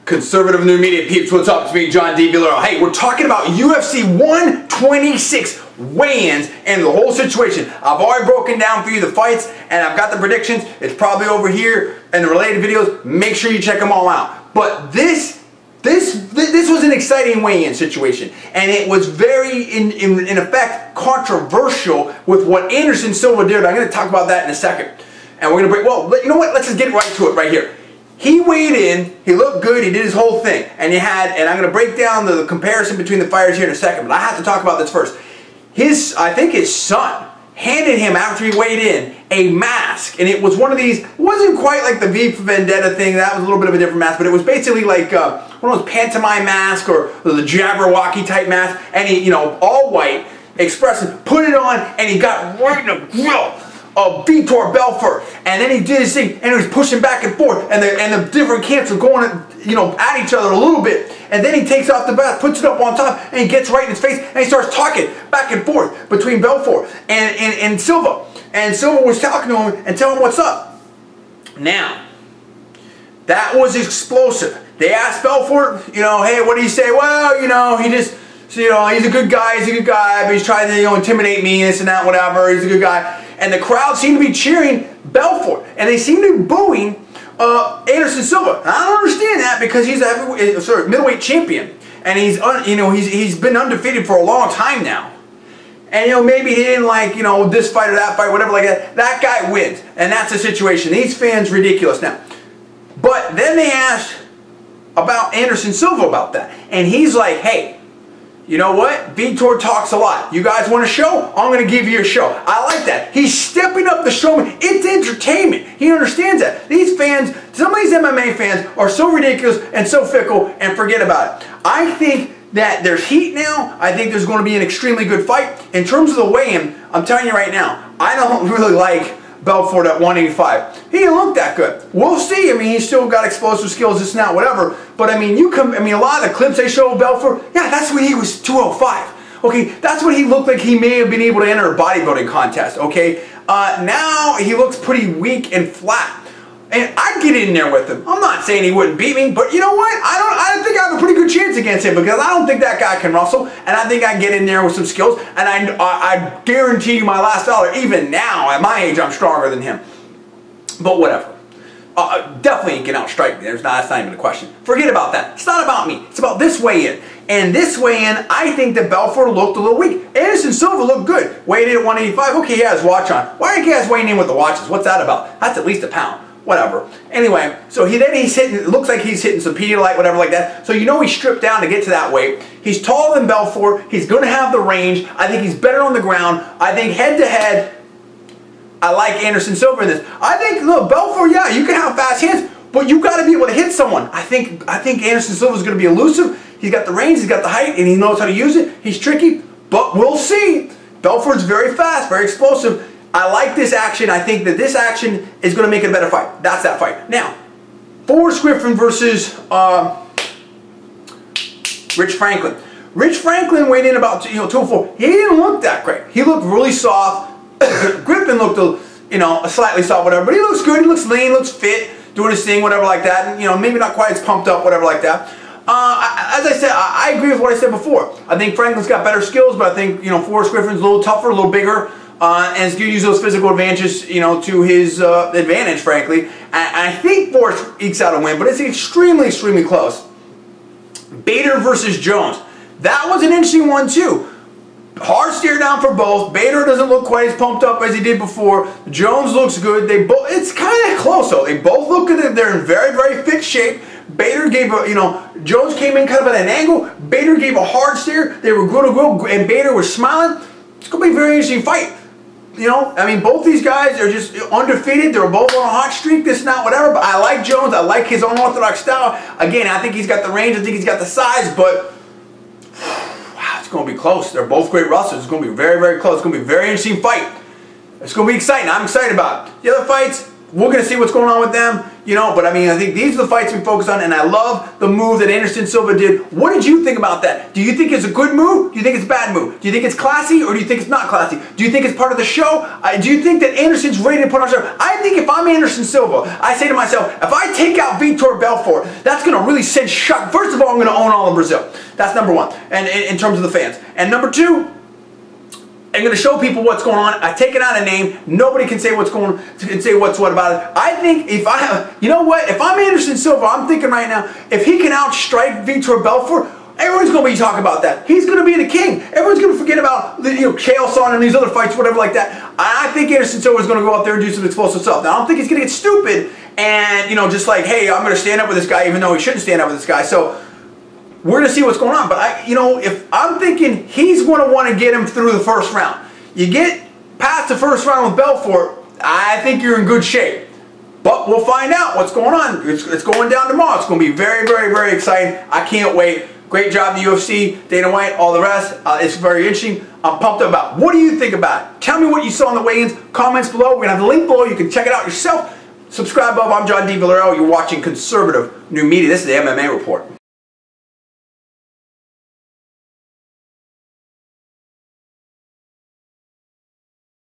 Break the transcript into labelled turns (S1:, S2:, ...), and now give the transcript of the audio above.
S1: Conservative New Media peeps, what's up? It's me, John D. Villarreal. Hey, we're talking about UFC 126 weigh-ins and the whole situation. I've already broken down for you the fights, and I've got the predictions. It's probably over here in the related videos. Make sure you check them all out. But this was an exciting weigh-in situation, and it was very, in effect, controversial with what Anderson Silva did. I'm going to talk about that in a second. And we're going to break, well, you know what? Let's just get right to it right here. He weighed in, he looked good, he did his whole thing. And I'm going to break down the comparison between the fighters here in a second, but I have to talk about this first. I think his son handed him, after he weighed in, a mask. And it was one of these, it wasn't quite like the V for Vendetta thing, that was a little bit of a different mask, but it was basically like one of those pantomime masks or the Jabberwocky type mask. And he, you know, all white, expressive, put it on, and he got right in the grill of Vitor Belfort, and then he did his thing, and he was pushing back and forth, and the different camps were going, you know, at each other a little bit, and then he takes off the mask, puts it up on top, and he gets right in his face, and he starts talking back and forth between Belfort and Silva, and Silva was talking to him and telling him what's up. Now, that was explosive. They asked Belfort, you know, hey, what do you say? Well, you know, he just, so, you know, he's a good guy, but he's trying to, you know, intimidate me, this and that, whatever, he's a good guy. And the crowd seemed to be cheering Belfort, and they seemed to be booing Anderson Silva. And I don't understand that, because he's a middleweight champion, and he's been undefeated for a long time now. And you know, maybe he didn't like, you know, this fight or that fight, whatever like that. That guy wins, and that's the situation. These fans ridiculous now. But then they asked about Anderson Silva about that, and he's like, hey, you know what? Vitor talks a lot. You guys want a show? I'm going to give you a show. I like that. He's stepping up the showman. It's entertainment. He understands that. These fans, some of these MMA fans are so ridiculous and so fickle, and forget about it. I think that there's heat now. I think there's going to be an extremely good fight. In terms of the weigh-in, I'm telling you right now, I don't really like Belfort at 185. He didn't look that good. We'll see. I mean, he's still got explosive skills, this and that, whatever. But I mean, a lot of the clips they show of Belfort, yeah, that's when he was 205. Okay, that's when he looked like he may have been able to enter a bodybuilding contest. Okay, now he looks pretty weak and flat. And I'd get in there with him. I'm not saying he wouldn't beat me, but you know what? I think I have a pretty good chance against him, because I don't think that guy can wrestle, and I think I get in there with some skills, and I guarantee you my last dollar, even now, at my age, I'm stronger than him. But whatever. Definitely can outstrike me. That's not even a question. Forget about that. It's not about me. It's about this weigh-in. And this weigh-in, I think that Belfort looked a little weak. Anderson Silva looked good. Weighed in at 185. Okay, he has his watch on. Why are you guys weighing in with the watches? What's that about? That's at least a pound. Whatever. Anyway, so he's hitting, it looks like he's hitting some Pedialyte, whatever like that. So you know he's stripped down to get to that weight. He's taller than Belfort. He's going to have the range. I think he's better on the ground. I think head-to-head, I like Anderson Silva in this. I think, look, Belfort, yeah, you can have fast hands, but you got to be able to hit someone. I think Anderson Silva is going to be elusive. He's got the range, he's got the height, and he knows how to use it. He's tricky, but we'll see. Belfort's very fast, very explosive. I like this action. I think that this action is going to make it a better fight. That's that fight. Now, Forrest Griffin versus Rich Franklin. Rich Franklin weighed in about 204. He didn't look that great. He looked really soft. Griffin looked a slightly soft, whatever. But he looks good. He looks lean. Looks fit. Doing his thing, whatever like that. And, you know, maybe not quite as pumped up, whatever like that. As I said, I agree with what I said before. I think Franklin's got better skills, but I think Forrest Griffin's a little tougher, a little bigger. And is going to use those physical advantages, to his advantage, frankly. And I think Forrest ekes out a win, but it's extremely, extremely close. Bader versus Jones. That was an interesting one, too. Hard stare down for both. Bader doesn't look quite as pumped up as he did before. Jones looks good. It's kind of close, though. They both look good. They're in very, very fit shape. Bader gave Jones came in kind of at an angle. Bader gave a hard stare. They were grill to grill, and Bader was smiling. It's going to be a very interesting fight. I mean, both these guys are just undefeated. They're both on a hot streak, this and that, whatever. But I like Jones. I like his unorthodox style. Again, I think he's got the range. I think he's got the size. But, wow, it's going to be close. They're both great wrestlers. It's going to be very, very close. It's going to be a very interesting fight. It's going to be exciting. I'm excited about it. The other fights, we're going to see what's going on with them. you know, but I mean, I think these are the fights we focus on, and I love the move that Anderson Silva did. What did you think about that? Do you think it's a good move? Do you think it's a bad move? Do you think it's classy, or do you think it's not classy? Do you think it's part of the show? Do you think that Anderson's ready to put on a show? I think if I'm Anderson Silva, I say to myself, if I take out Vitor Belfort, that's going to really send shock. First of all, I'm going to own all of Brazil. That's number one, and in terms of the fans. And number two, I'm going to show people what's going on. I take it out a name. Nobody can say what's going, can say what's what about it. I think if I, you know what? If I'm Anderson Silva, I'm thinking right now, if he can outstrike Vitor Belfort, everyone's going to be talking about that. He's going to be the king. Everyone's going to forget about the, Chael Sonnen and these other fights, whatever like that. I think Anderson Silva is going to go out there and do some explosive stuff. Now, I don't think he's going to get stupid and, just like, hey, I'm going to stand up with this guy, even though he shouldn't stand up with this guy. So we're going to see what's going on. But if I'm thinking he's going to want to get him through the first round. You get past the first round with Belfort, I think you're in good shape. But we'll find out what's going on. It's going down tomorrow. It's going to be very, very, very exciting. I can't wait. Great job, the UFC, Dana White, all the rest. It's very interesting. I'm pumped up about it. What do you think about it? Tell me what you saw in the weigh-ins. Comments below. We're going to have the link below. You can check it out yourself. Subscribe above. I'm John D. Villarreal. You're watching Conservative New Media. This is the MMA Report.